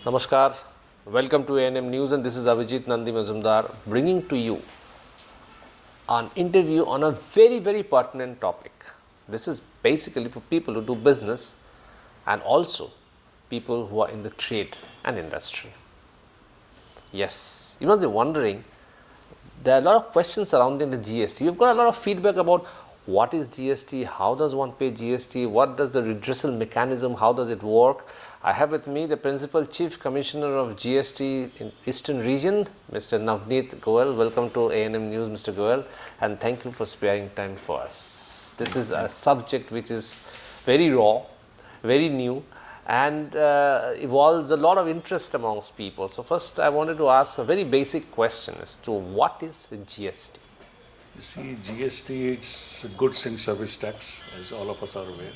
Namaskar, welcome to A&M News, and this is Avijit Nandi Majumdar bringing to you an interview on a very pertinent topic. This is basically for people who do business and also people who are in the trade and industry. Yes, you must be wondering, there are a lot of questions surrounding the GST. We've got a lot of feedback about what is GST, how does one pay GST, what does the redressal mechanism, how does it work. I have with me the Principal Chief Commissioner of GST in Eastern Region, Mr. Navneet Goel. Welcome to A&M News, Mr. Goel, and thank you for sparing time for us. This is a subject which is very raw, very new, and evolves a lot of interest amongst people. So first I wanted to ask a very basic question as to what is GST? You see, GST, it's goods and service tax, as all of us are aware.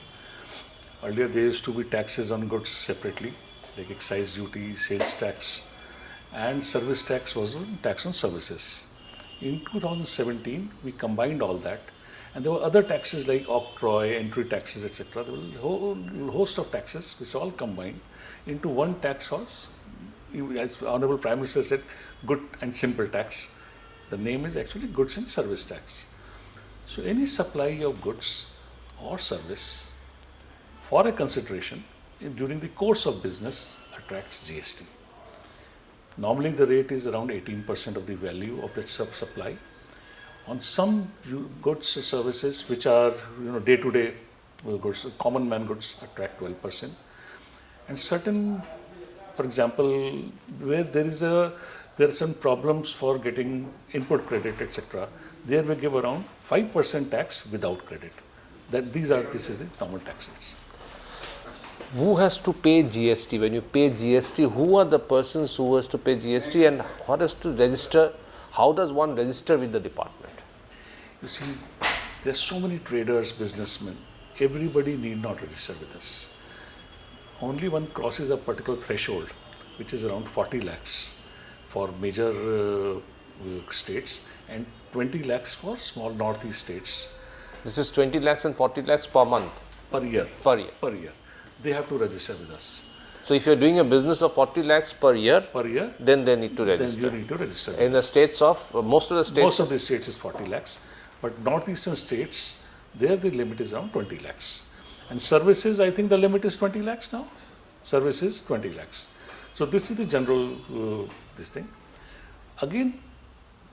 Earlier there used to be taxes on goods separately, like excise duty, sales tax, and service tax was tax on services. In 2017, we combined all that, and there were other taxes like octroi, entry taxes, etc. There were a whole host of taxes which all combined into one tax house. As Honorable Prime Minister said, good and simple tax. The name is actually goods and service tax. So any supply of goods or service for a consideration during the course of business attracts GST. Normally the rate is around 18% of the value of that supply. On some goods or services which are day-to-day goods, common man goods attract 12%. And certain, for example, where there are some problems for getting input credit, etc. There we give around 5% tax without credit. This is the normal tax rates. Who has to pay GST? When you pay GST, who are the persons who has to pay GST, and what has to register? How does one register with the department? You see, there are so many traders, businessmen. Everybody need not register with us. Only one crosses a particular threshold, which is around 40 lakhs for major states and 20 lakhs for small northeast states. This is 20 lakhs and 40 lakhs per month? Per year. Per year. Per year. They have to register with us. So if you are doing a business of 40 lakhs per year, then they need to register. Then you need to register. In the states of, most of the states? Most of the states is 40 lakhs. But northeastern states, there the limit is around 20 lakhs. And services, I think the limit is 20 lakhs now. Services, 20 lakhs. So this is the general, this thing. Again,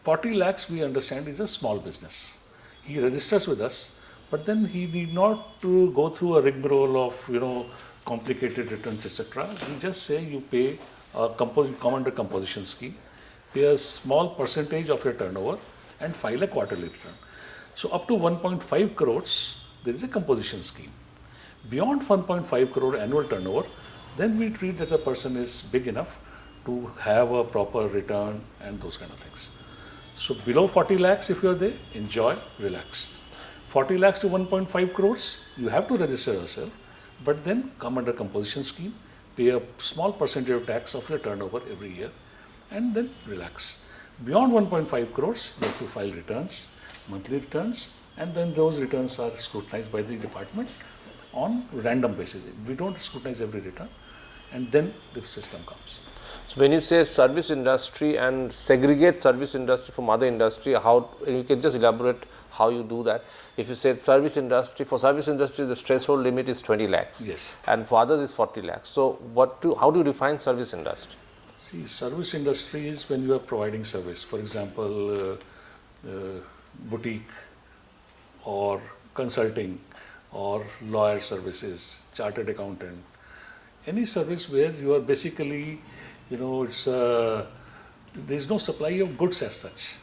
40 lakhs we understand is a small business. He registers with us, but then he need not to go through a rigmarole of, complicated returns, etc. We just say you pay a commander composition scheme, pay a small percentage of your turnover and file a quarterly return. So up to 1.5 crores, there is a composition scheme. Beyond 1.5 crore annual turnover, then we treat that the person is big enough to have a proper return and those kind of things. So below 40 lakhs, if you are there, enjoy, relax. 40 lakhs to 1.5 crores, you have to register yourself, but then come under composition scheme, pay a small percentage of tax of your turnover every year, and then relax. Beyond 1.5 crores, you have to file returns, monthly returns, and then those returns are scrutinized by the department on random basis. We don't scrutinize every return, and then the system comes. So when you say service industry and segregate service industry from other industry, how you can just elaborate how you do that? If you say service industry, for service industry the threshold limit is 20 lakhs. Yes. And for others is 40 lakhs. So how do you define service industry? See, service industry is when you are providing service. For example, boutique or consulting or lawyer services, chartered accountant. Any service where you are basically, there is no supply of goods as such.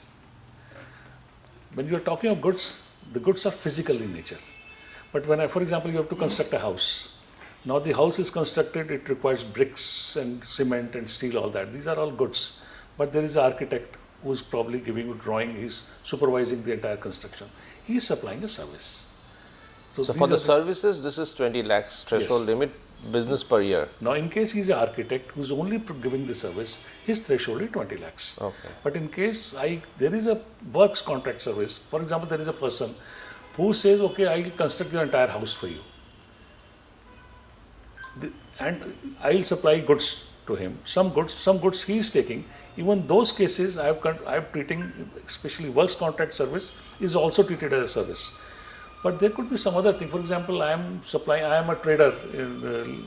When you are talking of goods, the goods are physical in nature. But when, for example, you have to construct a house. Now the house is constructed, it requires bricks and cement and steel, all that. These are all goods. But there is an architect who is probably giving you drawing, he is supervising the entire construction. He is supplying a service. So for the services, this is 20 lakhs threshold limit, business per year. Now in case he is an architect who is only giving the service, his threshold is 20 lakhs. Okay. But in case there is a works contract service, for example, there is a person who says, okay, I will construct your entire house for you. And I will supply goods to him. Some goods he is taking. Even those cases, I am treating, especially works contract service is also treated as a service. But there could be some other thing. For example, I am a trader in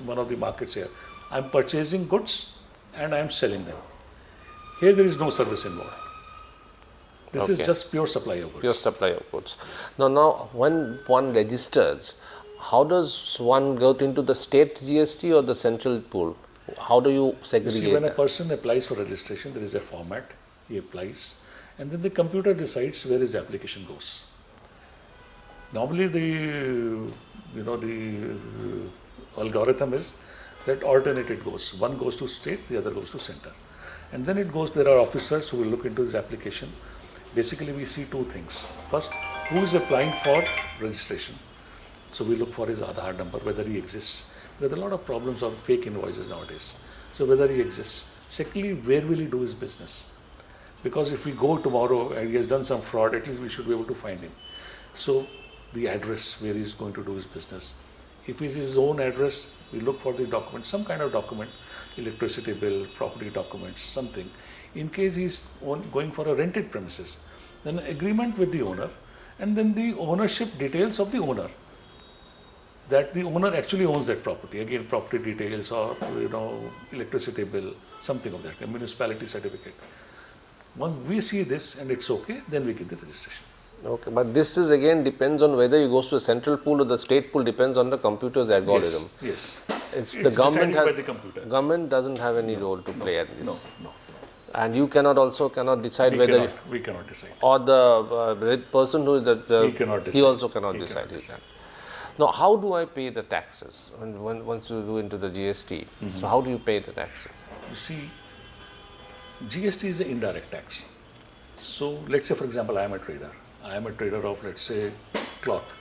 one of the markets here. I am purchasing goods and I am selling them. Here there is no service involved. This is just pure supply of goods. Pure supply of goods. Now, when one registers, how does one go into the state GST or the central pool? How do you segregate? See, when a person applies for registration, there is a format, he applies, and then the computer decides where his application goes. Normally, the algorithm is that alternate it goes. One goes to state, the other goes to center. And then it goes, there are officers who will look into his application. Basically, we see two things. First, who is applying for registration? So we look for his Aadhaar number, whether he exists. There are a lot of problems of fake invoices nowadays. So whether he exists. Secondly, where will he do his business? Because if we go tomorrow and he has done some fraud, at least we should be able to find him. So the address where he is going to do his business. If it's his own address, we look for the document, some kind of document, electricity bill, property documents, something. In case he's going for a rented premises, then an agreement with the owner, and then the ownership details of the owner. That the owner actually owns that property. Again, property details or electricity bill, something of that, a municipality certificate. Once we see this and it's okay, then we get the registration. Okay, but this is again depends on whether you goes to the central pool or the state pool, depends on the computer's algorithm. Yes. It's the government decided by the computer. Government doesn't have any role to play at this. No. And you cannot decide whether we cannot decide. Or the person who is He cannot decide. He also cannot decide. Now, how do I pay the taxes once you do into the GST? So how do you pay the taxes? You see, GST is an indirect tax. So let's say, for example, I am a trader. I am a trader of, let's say, cloth.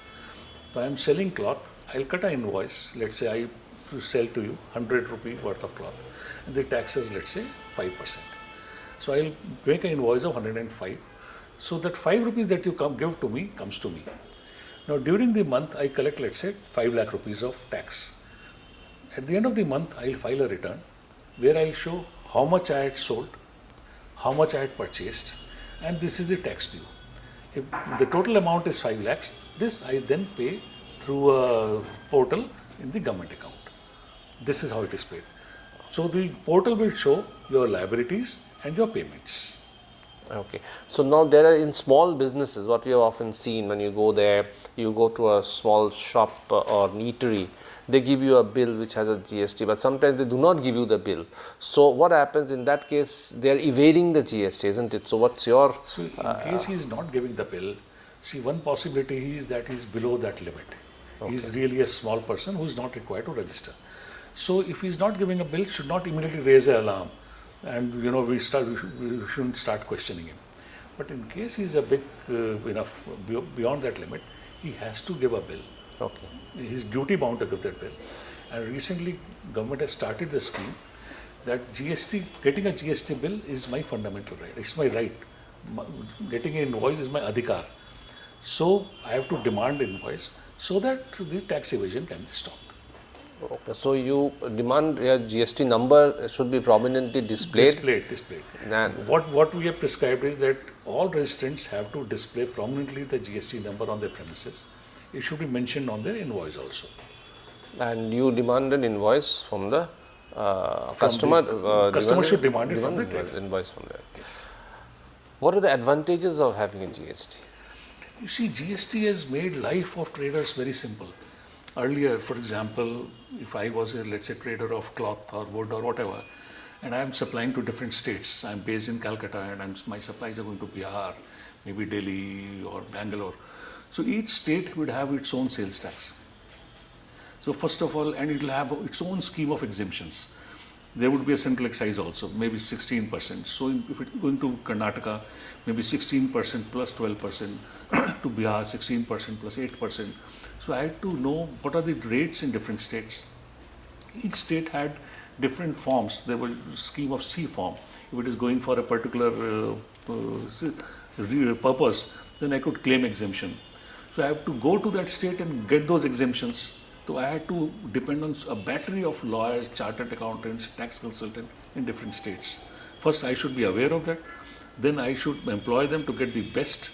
So I am selling cloth. I'll cut an invoice. Let's say I sell to you 100 rupee worth of cloth. And the tax is, let's say, 5%. So I'll make an invoice of 105. So that 5 rupees that you give to me comes to me. Now during the month, I collect, let's say, 5 lakh rupees of tax. At the end of the month, I'll file a return where I'll show how much I had sold, how much I had purchased, and this is the tax due. If the total amount is 5 lakhs, this I then pay through a portal in the government account. This is how it is paid. So the portal will show your liabilities and your payments. Okay. So now there are in small businesses, what we have often seen when you go there, you go to a small shop or eatery, they give you a bill which has a GST, but sometimes they do not give you the bill. So what happens in that case? They are evading the GST, isn't it? So what's your... So in case he is not giving the bill, see, one possibility is that he is below that limit. Okay. He is really a small person who is not required to register. So if he is not giving a bill, should not immediately raise an alarm. And we shouldn't start questioning him. But in case he is a big enough beyond that limit, he has to give a bill. Okay. He is duty bound to give that bill. And recently, government has started the scheme that getting a GST bill is my fundamental right. It's my right. Getting an invoice is my adhikar. So I have to demand invoice so that the tax evasion can be stopped. Okay, so you demand your GST number should be prominently displayed? Displayed. And what we have prescribed is that all registrants have to display prominently the GST number on their premises. It should be mentioned on their invoice also. And you demand an invoice from the customer? Customer should demand it from the trader. Invoice from there. Yes. What are the advantages of having a GST? You see, GST has made life of traders very simple. Earlier, for example, if I was a, let's say, trader of cloth or wood or whatever, and I am supplying to different states, I am based in Calcutta and my supplies are going to Bihar, maybe Delhi or Bangalore. So each state would have its own sales tax. So first of all, and it will have its own scheme of exemptions. There would be a central excise also, maybe 16%. So if it's going to Karnataka, maybe 16% plus 12%, to Bihar 16% plus 8%. So I had to know what are the rates in different states. Each state had different forms. There was a scheme of C form. If it is going for a particular purpose, then I could claim exemption. So I have to go to that state and get those exemptions. So I had to depend on a battery of lawyers, chartered accountants, tax consultants in different states. First, I should be aware of that. Then I should employ them to get the best.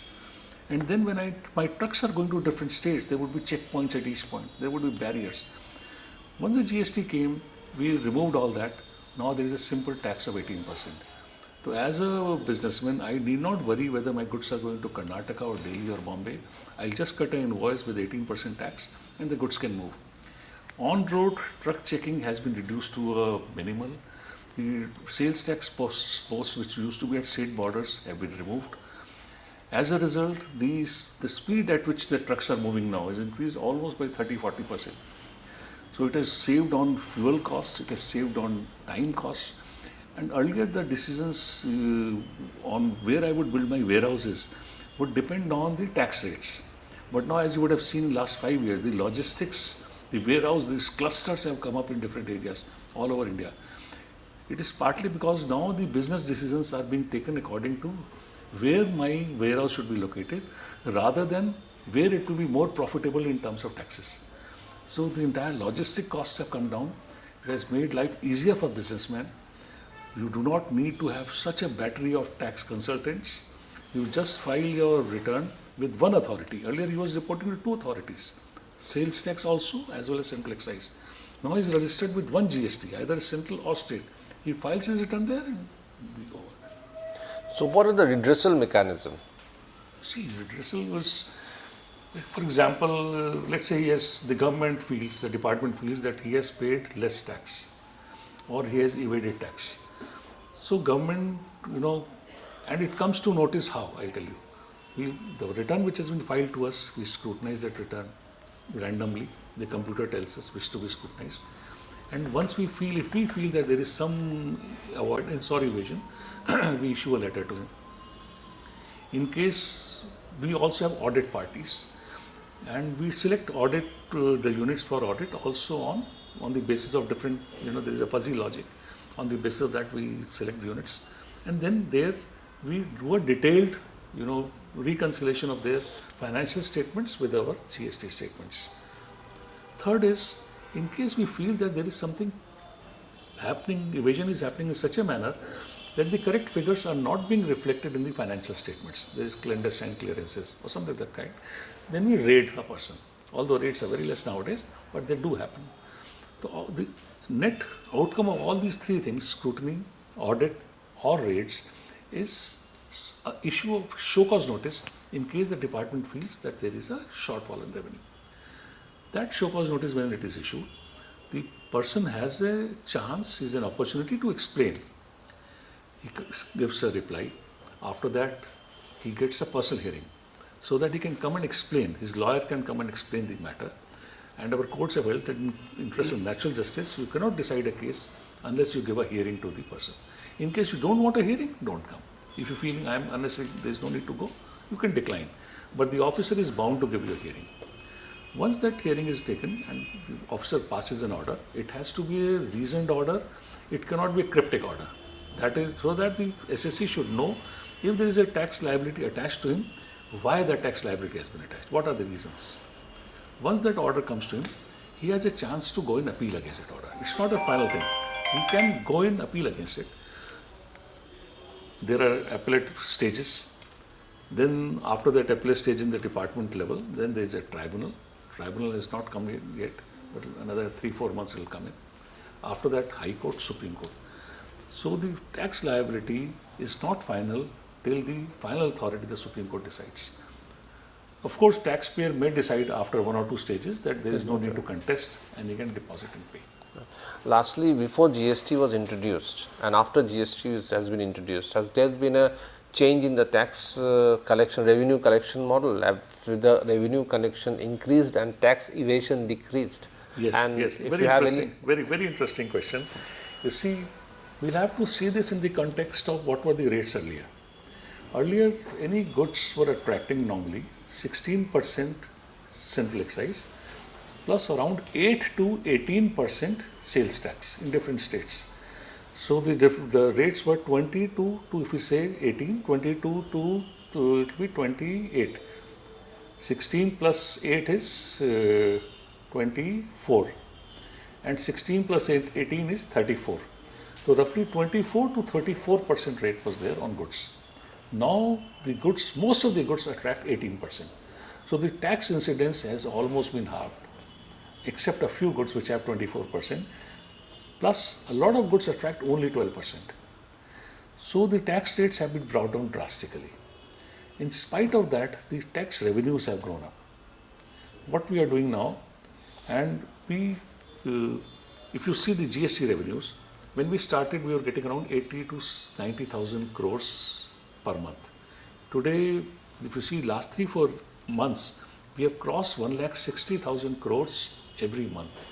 And then when my trucks are going to different states, there would be checkpoints at each point. There would be barriers. Once the GST came, we removed all that. Now there is a simple tax of 18%. So as a businessman, I need not worry whether my goods are going to Karnataka or Delhi or Bombay. I'll just cut an invoice with 18% tax and the goods can move. On-road truck checking has been reduced to a minimal. The sales tax posts which used to be at state borders have been removed. As a result, the speed at which the trucks are moving now is increased almost by 30-40%. So it has saved on fuel costs, it has saved on time costs. And earlier the decisions on where I would build my warehouses would depend on the tax rates. But now, as you would have seen in the last 5 years, the logistics, the warehouse, these clusters have come up in different areas all over India. It is partly because now the business decisions are being taken according to where my warehouse should be located rather than where it will be more profitable in terms of taxes. So the entire logistic costs have come down. It has made life easier for businessmen. You do not need to have such a battery of tax consultants. You just file your return with one authority. Earlier he was reporting to two authorities, sales tax also as well as central excise. Now he is registered with one GST, either central or state. He files his return there and we go over. So what are the redressal mechanism? See, redressal was, for example, let's say the government feels, the department feels that he has paid less tax or he has evaded tax. So government, and it comes to notice how, I'll tell you. The return which has been filed to us, we scrutinize that return randomly. The computer tells us which to be scrutinized. And once if we feel that there is some avoidance or evasion, we issue a letter to him. In case, we also have audit parties. And we select the units for audit also on the basis of different, there is a fuzzy logic. On the basis of that, we select the units. And then there, we do a detailed, reconciliation of their financial statements with our GST statements. Third is, in case we feel that there is something happening, evasion is happening in such a manner that the correct figures are not being reflected in the financial statements, there is clandestine clearances or something of that kind, then we raid a person. Although rates are very less nowadays, but they do happen. So the net outcome of all these three things, scrutiny, audit or raids, is an issue of show cause notice in case the department feels that there is a shortfall in revenue. That show cause notice, when it is issued, the person has a chance, is an opportunity to explain. He gives a reply. After that, he gets a personal hearing so that he can come and explain. His lawyer can come and explain the matter. And our courts have held that in interest of natural justice, you cannot decide a case unless you give a hearing to the person. In case you don't want a hearing, don't come. If you feel I am unnecessary, there is no need to go, you can decline. But the officer is bound to give you a hearing. Once that hearing is taken and the officer passes an order, it has to be a reasoned order. It cannot be a cryptic order. That is so that the SSC should know if there is a tax liability attached to him, why that tax liability has been attached, what are the reasons. Once that order comes to him, he has a chance to go in appeal against that order. It's not a final thing. He can go in appeal against it. There are appellate stages. Then after that appellate stage in the department level, then there is a tribunal. Tribunal has not come in yet, but another 3-4 months it will come in. After that, High Court, Supreme Court. So the tax liability is not final till the final authority, the Supreme Court, decides. Of course, taxpayer may decide after 1 or 2 stages that there is no need to contest and he can deposit and pay. Lastly, before GST was introduced and after GST has been introduced, has there been a change in the tax collection, revenue collection model? Have the revenue collection increased and tax evasion decreased? Yes, and yes, if very you have interesting, very interesting question. You see, we'll have to see this in the context of what were the rates earlier. Earlier, any goods were attracting normally 16% central excise plus around 8 to 18% sales tax in different states. So the rates were 22 to, if we say 18, 22 to it will be 28. 16 plus 8 is 24, and 16 plus 18 is 34. So roughly 24 to 34% rate was there on goods. Now the goods, most of the goods attract 18%. So the tax incidence has almost been halved, except a few goods which have 24%, plus a lot of goods attract only 12%. So the tax rates have been brought down drastically. In spite of that, the tax revenues have grown up. What we are doing now, and if you see the GST revenues, when we started, we were getting around 80 to 90,000 crores per month. Today, if you see last 3-4 months, we have crossed 1,60,000 crores every month.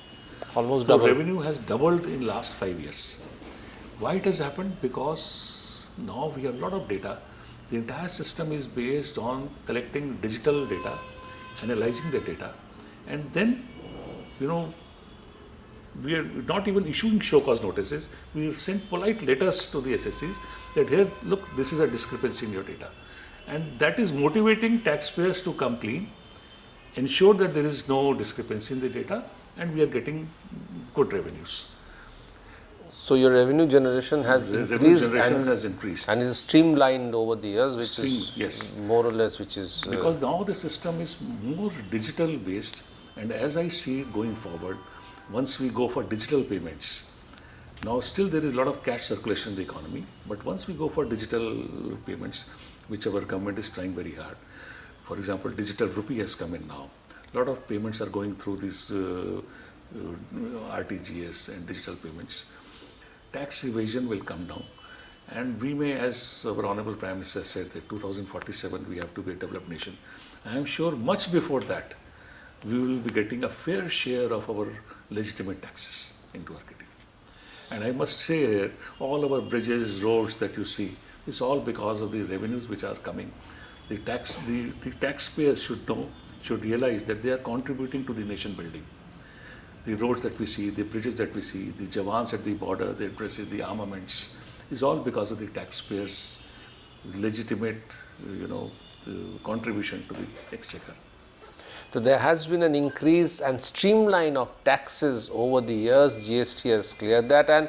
Almost So double. revenue has doubled in last 5 years. Why it has happened? Because now we have a lot of data. The entire system is based on collecting digital data, analyzing the data, and then, we are not even issuing show cause notices. We send polite letters to the SSCs that here, look, this is a discrepancy in your data. And that is motivating taxpayers to come clean, ensure that there is no discrepancy in the data, and we are getting good revenues. So your revenue generation has Revenue increased generation has increased. and is streamlined over the years, which is Yes. more or less, which is Because now the system is more digital based, and as I see it going forward, once we go for digital payments, now still there is a lot of cash circulation in the economy, but once we go for digital payments, which our government is trying very hard, for example, digital rupee has come in now. A lot of payments are going through these RTGS and digital payments. Tax evasion will come down, and we may, as our Honorable Prime Minister said, that 2047 we have to be a developed nation. I am sure much before that, we will be getting a fair share of our legitimate taxes into our kitty. And I must say here, all our bridges, roads that you see, is all because of the revenues which are coming. The taxpayers should know, should realize that they are contributing to the nation building. The roads that we see, the bridges that we see, the jawans at the border, the dresses, the armaments, is all because of the taxpayers' legitimate, the contribution to the exchequer. So there has been an increase and streamline of taxes over the years. GST has cleared that, and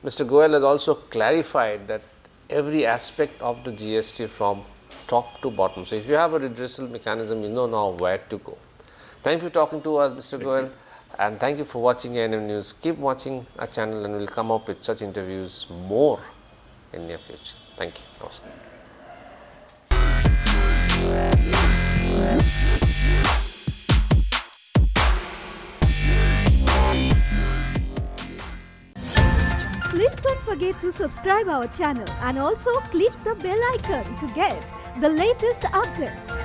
Mr. Goel has also clarified that every aspect of the GST from top to bottom. So if you have a redressal mechanism, you know now where to go. Thank you for talking to us, Mr. Goel, and thank you for watching ANM News. Keep watching our channel, and we'll come up with such interviews more in near future. Thank you. Namaskar. Please don't forget to subscribe our channel and also click the bell icon to get the latest updates.